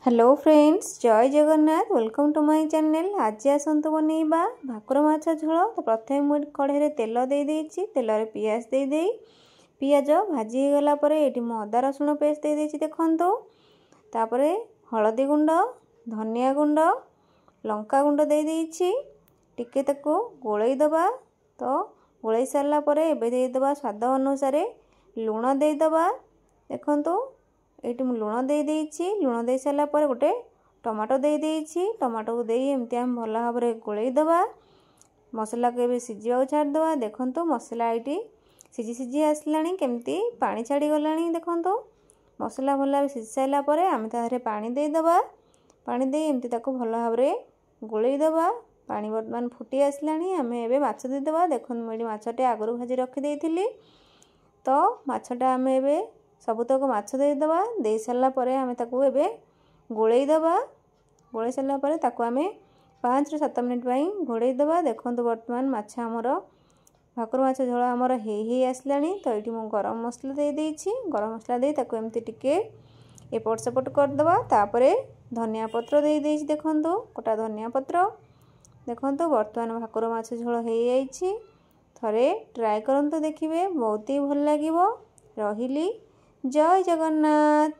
Hello friends, जय Jagannath. Welcome to my channel. आज आसतु बनैबा भाकुर माछ झोल। तो प्रथम मुझे कढ़ाई रे तेल दे देइछि। तेल रे पियाज दे देई पियाज भाजी हो गला परे एठी मु अदा रसुण पेस्ट दे देइछि देखंतु। तापरे हळदी गुंड, धनिया गुंड, लंका गुंड दे देइछि। टिके ताको गोळेई दबा। तो गोळेई सारला परे एबे दे दबा स्वाद अनुसार लूण दे दबा। देखंतु एटी मु लूण दे देइछि। लूण दे सारा पर गोटे टमाटो दे देइछि। टमाटो को देई एमती हम भल भाव रे गोळेई दबा। मसला को एबे सिजिया छाड़ दबा। देखंतु मसला एटी सिजी सिजी आसलानी, केमती पानी छाड़ी गलानी। देखंतु मसला भल भाव सिजी साइला परे आमे तारे पानी दे दबा। पानी दे एमती ताको भल भाव रे गोळेई दबा। पानी वर्तमान फुटी आसलानी। आमे एबे माछ दे दबा। देखंतु मु एटी माछटे आगरु भाजी रखि देइथिली। तो माछटा आमे एबे सबुतक माछ दे दबा। दे सारा परे आमे ताको एबे गोळेई दबा। गोळेई सारा परे ताको आमे 5 ରୁ 7 मिनिट पई घोड़ेई दबा। देखंतु वर्तमान माछ हमर भाकुर माछ झोल हमर हेई आसलानी। तो एटी मु गरम मसला दे देइछि। गरम मसला दे ताको एमती टिके एपट सेपट कर दबा। तापरे धनिया पत्र दे देइछि। देखंतु कोटा धनिया पत्र। देखंतु वर्तमान भाकुर माछ झोल हेई आइछि। थरे ट्राई करंतु, देखिबे बहुत ही भल लागिवो। रहिली। जय जगन्नाथ।